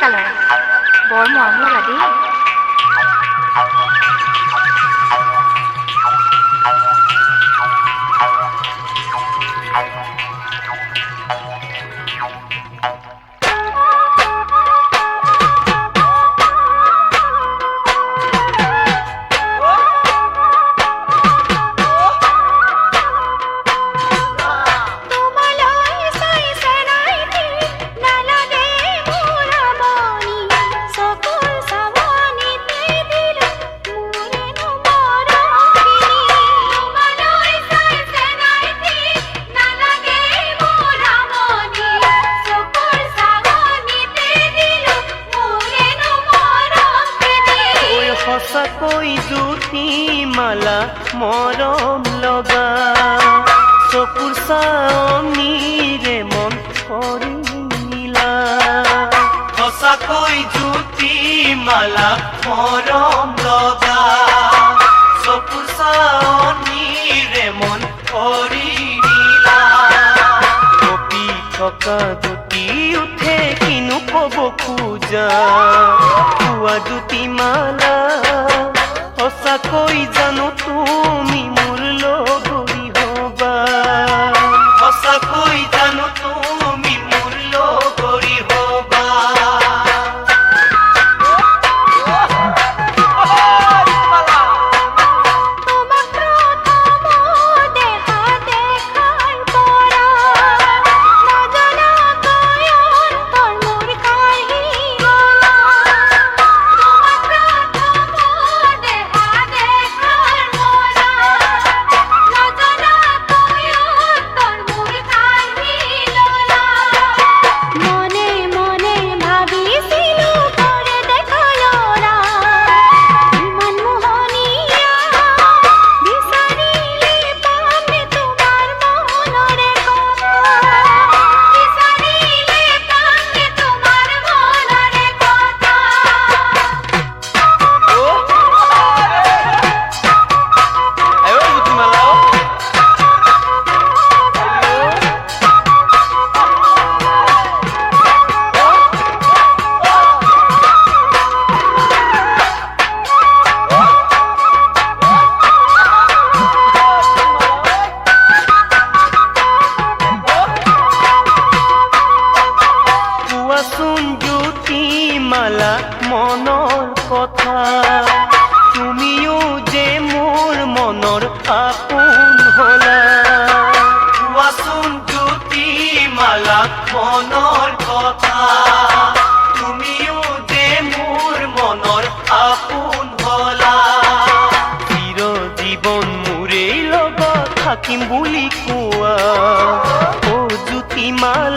Colour বৰ মৰম লগা দেই। সঁচাকৈ জ্যোতি মালা মৰম লগা চকুৰ চাৱনিৰে মন কৰিলা। সঁচাকৈ জ্যোতি মালা মৰম লগা চকুৰ চাৱনিৰে মন কৰিলা। কপি থকা জ্যোতি উঠে কিনো কব খোজা পুৱা জ্যোতি মালা সঁচাকৈ জানো তুমি মোৰ লগৰী হবা। সঁচাকৈ জানো তুমি মোৰ লগৰী হবা। মালা মনৰ কথা তুমিও যে মোৰ মনৰ আপোন হলা। কোৱাচোন জ্যোতি মালা মনৰ কথা তুমিও যে মোৰ মনৰ আপোন হলা। চিৰ জীৱন মোৰেই লগত থাকিম বুলি কোৱা অ জ্যোতি মালা।